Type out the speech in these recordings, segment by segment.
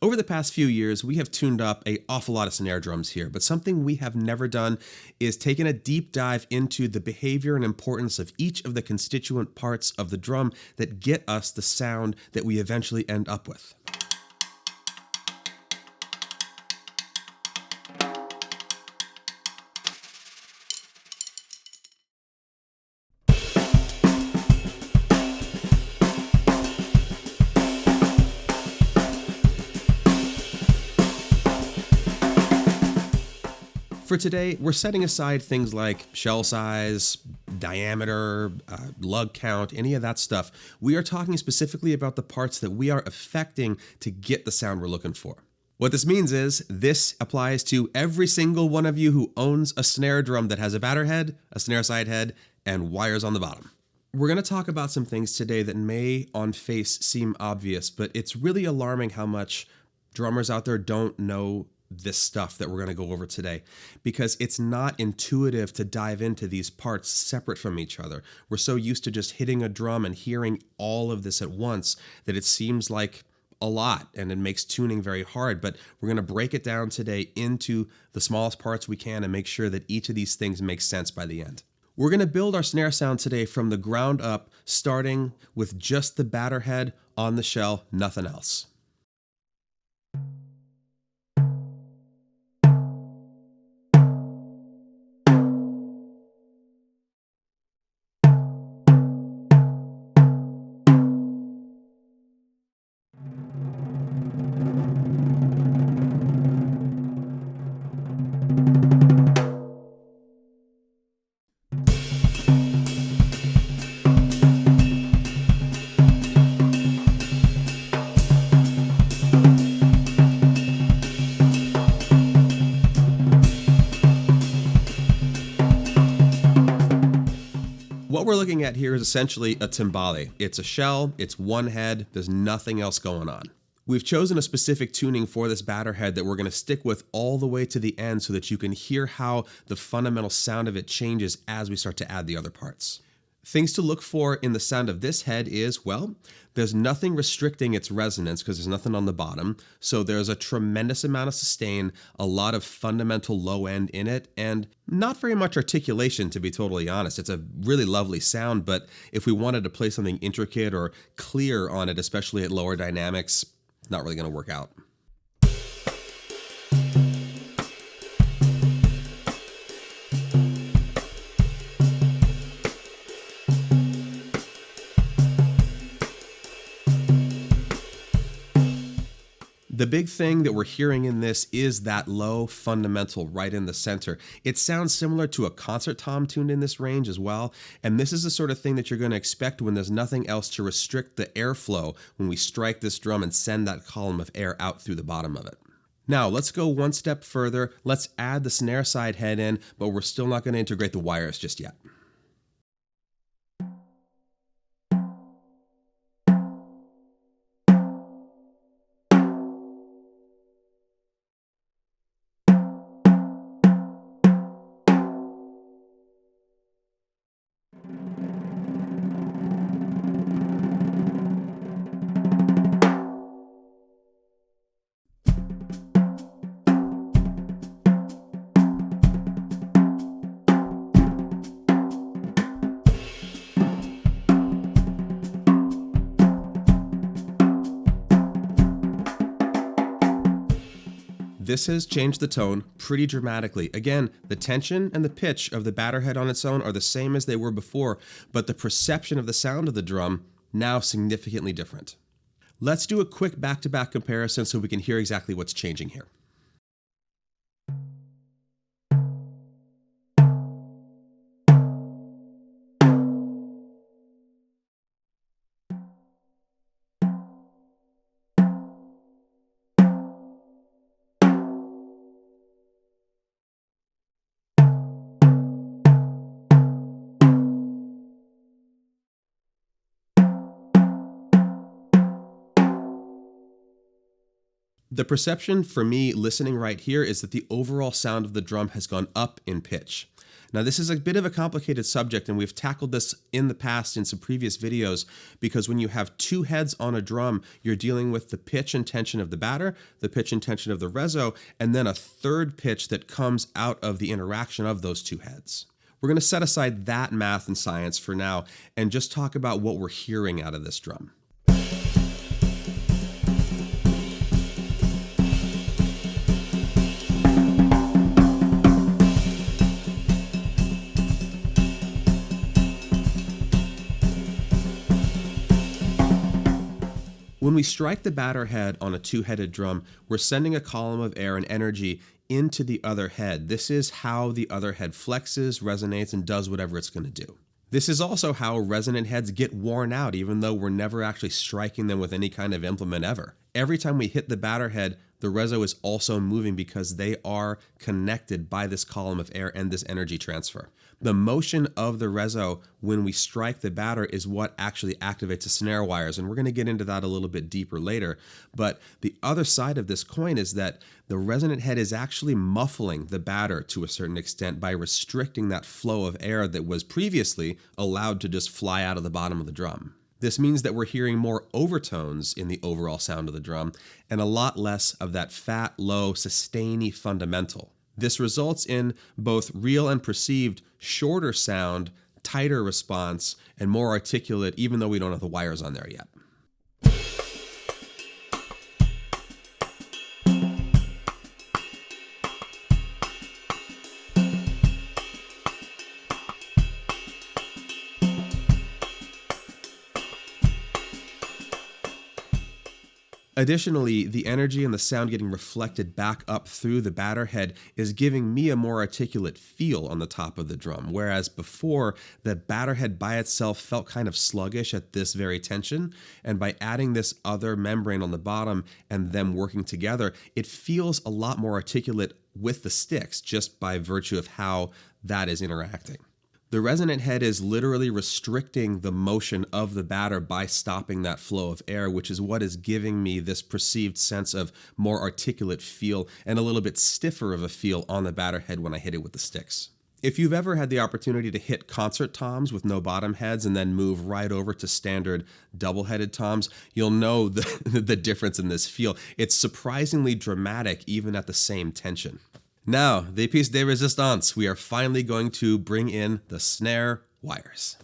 Over the past few years, we have tuned up an awful lot of snare drums here, but something we have never done is taken a deep dive into the behavior and importance of each of the constituent parts of the drum that get us the sound that we eventually end up with. For today, we're setting aside things like shell size, diameter, lug count, any of that stuff. We are talking specifically about the parts that we are affecting to get the sound we're looking for. What this means is this applies to every single one of you who owns a snare drum that has a batter head, a snare side head, and wires on the bottom. We're going to talk about some things today that may on face seem obvious, but it's really alarming how much drummers out there don't know this stuff that we're going to go over today, because it's not intuitive to dive into these parts separate from each other. We're so used to just hitting a drum and hearing all of this at once that it seems like a lot and it makes tuning very hard, but we're going to break it down today into the smallest parts we can and make sure that each of these things makes sense by the end. We're going to build our snare sound today from the ground up, starting with just the batter head on the shell, nothing else. What we're looking at here is essentially a timbale. It's a shell, it's one head, there's nothing else going on. We've chosen a specific tuning for this batter head that we're going to stick with all the way to the end so that you can hear how the fundamental sound of it changes as we start to add the other parts. Things to look for in the sound of this head is, well, there's nothing restricting its resonance because there's nothing on the bottom. So there's a tremendous amount of sustain, a lot of fundamental low end in it, and not very much articulation, to be totally honest. It's a really lovely sound, but if we wanted to play something intricate or clear on it, especially at lower dynamics, not really going to work out. The big thing that we're hearing in this is that low fundamental right in the center. It sounds similar to a concert tom tuned in this range as well, and this is the sort of thing that you're going to expect when there's nothing else to restrict the airflow when we strike this drum and send that column of air out through the bottom of it. Now let's go one step further. Let's add the snare side head in, but we're still not going to integrate the wires just yet. This has changed the tone pretty dramatically. Again, the tension and the pitch of the batter head on its own are the same as they were before, but the perception of the sound of the drum now significantly different. Let's do a quick back-to-back comparison so we can hear exactly what's changing here. The perception for me listening right here is that the overall sound of the drum has gone up in pitch. Now, this is a bit of a complicated subject, and we've tackled this in the past in some previous videos, because when you have two heads on a drum, you're dealing with the pitch and tension of the batter, the pitch and tension of the reso, and then a third pitch that comes out of the interaction of those two heads. We're going to set aside that math and science for now and just talk about what we're hearing out of this drum. When we strike the batter head on a two-headed drum, we're sending a column of air and energy into the other head. This is how the other head flexes, resonates, and does whatever it's going to do. This is also how resonant heads get worn out, even though we're never actually striking them with any kind of implement ever. Every time we hit the batter head, the reso is also moving because they are connected by this column of air and this energy transfer. The motion of the reso when we strike the batter is what actually activates the snare wires, and we're going to get into that a little bit deeper later. But the other side of this coin is that the resonant head is actually muffling the batter to a certain extent by restricting that flow of air that was previously allowed to just fly out of the bottom of the drum. This means that we're hearing more overtones in the overall sound of the drum and a lot less of that fat, low, sustainy fundamental. This results in both real and perceived shorter sound, tighter response, and more articulate, even though we don't have the wires on there yet. Additionally, the energy and the sound getting reflected back up through the batter head is giving me a more articulate feel on the top of the drum, whereas before, the batter head by itself felt kind of sluggish at this very tension, and by adding this other membrane on the bottom and them working together, it feels a lot more articulate with the sticks just by virtue of how that is interacting. The resonant head is literally restricting the motion of the batter by stopping that flow of air, which is what is giving me this perceived sense of more articulate feel and a little bit stiffer of a feel on the batter head when I hit it with the sticks. If you've ever had the opportunity to hit concert toms with no bottom heads and then move right over to standard double-headed toms, you'll know the difference in this feel. It's surprisingly dramatic even at the same tension. Now, the pièce de résistance, we are finally going to bring in the snare wires.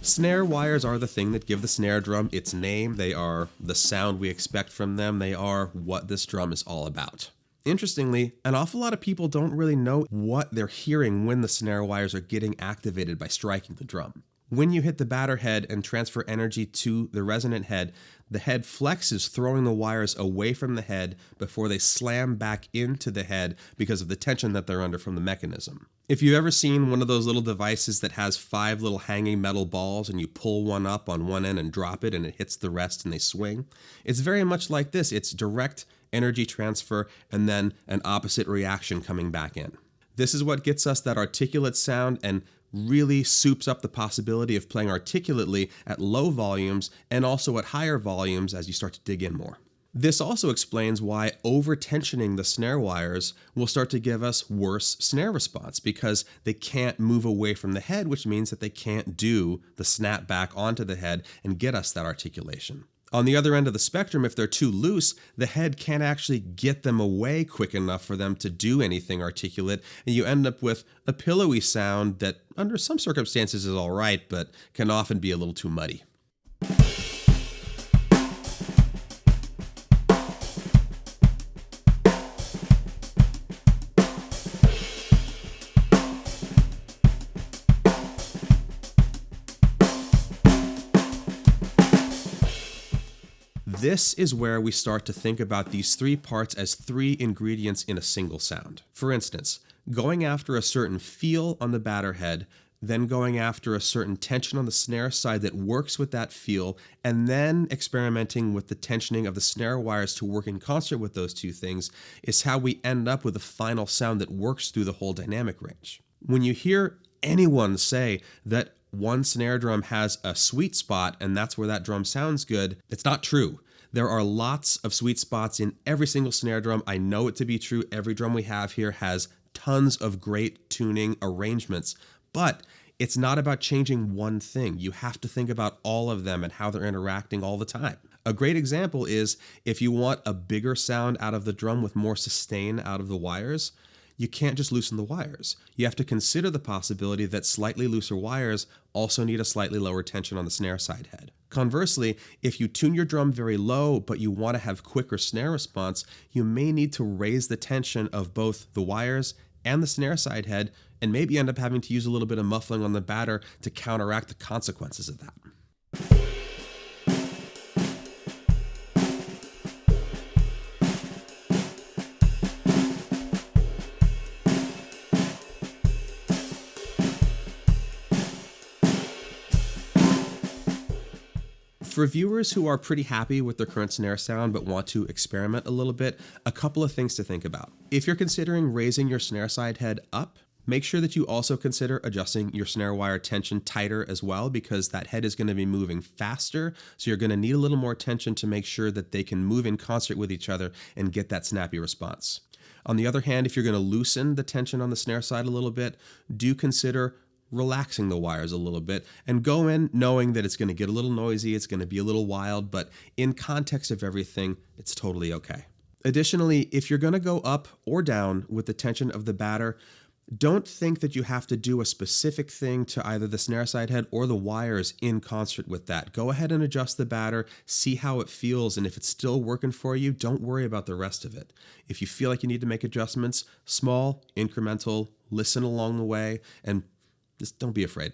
Snare wires are the thing that give the snare drum its name. They are the sound we expect from them. They are what this drum is all about. Interestingly, an awful lot of people don't really know what they're hearing when the snare wires are getting activated by striking the drum. When you hit the batter head and transfer energy to the resonant head, the head flexes, throwing the wires away from the head before they slam back into the head because of the tension that they're under from the mechanism. If you've ever seen one of those little devices that has 5 little hanging metal balls and you pull one up on one end and drop it and it hits the rest and they swing, it's very much like this. It's direct energy transfer and then an opposite reaction coming back in. This is what gets us that articulate sound and really soups up the possibility of playing articulately at low volumes and also at higher volumes as you start to dig in more. This also explains why over-tensioning the snare wires will start to give us worse snare response because they can't move away from the head, which means that they can't do the snap back onto the head and get us that articulation. On the other end of the spectrum, if they're too loose, the head can't actually get them away quick enough for them to do anything articulate, and you end up with a pillowy sound that under some circumstances is all right, but can often be a little too muddy. This is where we start to think about these three parts as three ingredients in a single sound. For instance, going after a certain feel on the batter head, then going after a certain tension on the snare side that works with that feel, and then experimenting with the tensioning of the snare wires to work in concert with those two things is how we end up with a final sound that works through the whole dynamic range. When you hear anyone say that one snare drum has a sweet spot and that's where that drum sounds good, it's not true. There are lots of sweet spots in every single snare drum. I know it to be true. Every drum we have here has tons of great tuning arrangements, but it's not about changing one thing. You have to think about all of them and how they're interacting all the time. A great example is if you want a bigger sound out of the drum with more sustain out of the wires, you can't just loosen the wires. You have to consider the possibility that slightly looser wires also need a slightly lower tension on the snare side head. Conversely, if you tune your drum very low but you want to have quicker snare response, you may need to raise the tension of both the wires and the snare side head, and maybe end up having to use a little bit of muffling on the batter to counteract the consequences of that. For viewers who are pretty happy with their current snare sound but want to experiment a little bit, a couple of things to think about. If you're considering raising your snare side head up, make sure that you also consider adjusting your snare wire tension tighter as well, because that head is going to be moving faster, so you're going to need a little more tension to make sure that they can move in concert with each other and get that snappy response. On the other hand, if you're going to loosen the tension on the snare side a little bit, do consider relaxing the wires a little bit and go in knowing that it's going to get a little noisy, it's going to be a little wild, but in context of everything, it's totally okay. Additionally, if you're going to go up or down with the tension of the batter, don't think that you have to do a specific thing to either the snare side head or the wires in concert with that. Go ahead and adjust the batter, see how it feels, and if it's still working for you, don't worry about the rest of it. If you feel like you need to make adjustments, small, incremental, listen along the way, and just don't be afraid.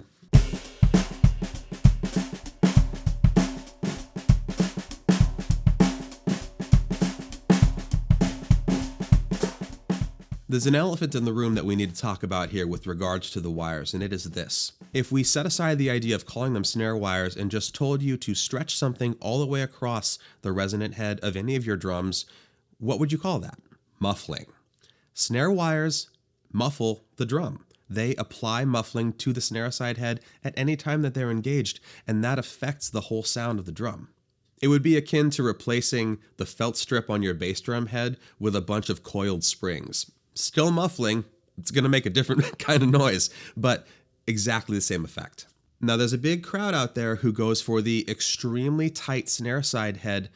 There's an elephant in the room that we need to talk about here with regards to the wires, and it is this. If we set aside the idea of calling them snare wires and just told you to stretch something all the way across the resonant head of any of your drums, what would you call that? Muffling. Snare wires muffle the drum. They apply muffling to the snare side head at any time that they're engaged, and that affects the whole sound of the drum. It would be akin to replacing the felt strip on your bass drum head with a bunch of coiled springs. Still muffling, it's going to make a different kind of noise, but exactly the same effect. Now, there's a big crowd out there who goes for the extremely tight snare side head,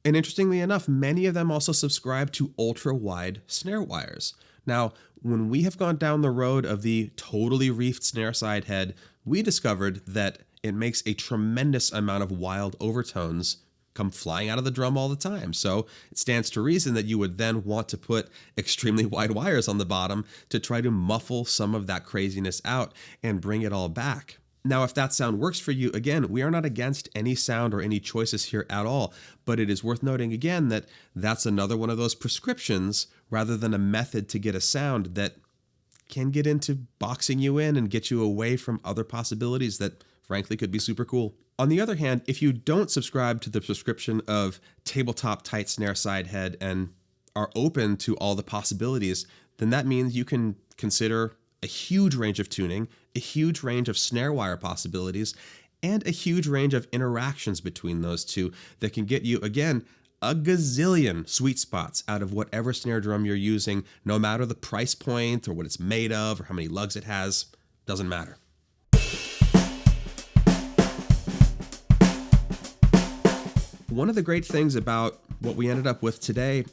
and interestingly enough, many of them also subscribe to ultra-wide snare wires. Now, when we have gone down the road of the totally reefed snare side head, we discovered that it makes a tremendous amount of wild overtones come flying out of the drum all the time. So it stands to reason that you would then want to put extremely wide wires on the bottom to try to muffle some of that craziness out and bring it all back. Now, if that sound works for you, again, we are not against any sound or any choices here at all, but it is worth noting again that that's another one of those prescriptions rather than a method to get a sound that can get into boxing you in and get you away from other possibilities that frankly could be super cool. On the other hand, if you don't subscribe to the prescription of tabletop tight snare side head and are open to all the possibilities, then that means you can consider a huge range of tuning, a huge range of snare wire possibilities, and a huge range of interactions between those two that can get you, again, a gazillion sweet spots out of whatever snare drum you're using, no matter the price point or what it's made of or how many lugs it has, doesn't matter. One of the great things about what we ended up with today,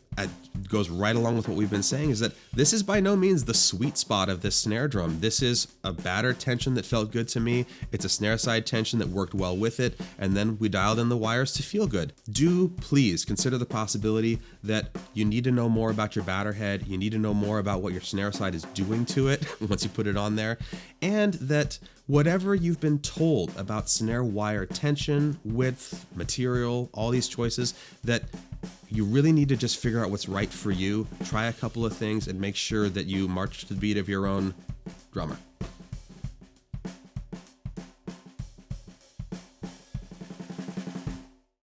goes right along with what we've been saying, is that this is by no means the sweet spot of this snare drum. This is a batter tension that felt good to me. It's a snare side tension that worked well with it, and then we dialed in the wires to feel good. Do please consider the possibility that you need to know more about your batter head, you need to know more about what your snare side is doing to it once you put it on there, and that Whatever you've been told about snare wire tension, width, material, all these choices that you really need to just figure out what's right for you, try a couple of things and make sure that you march to the beat of your own drummer.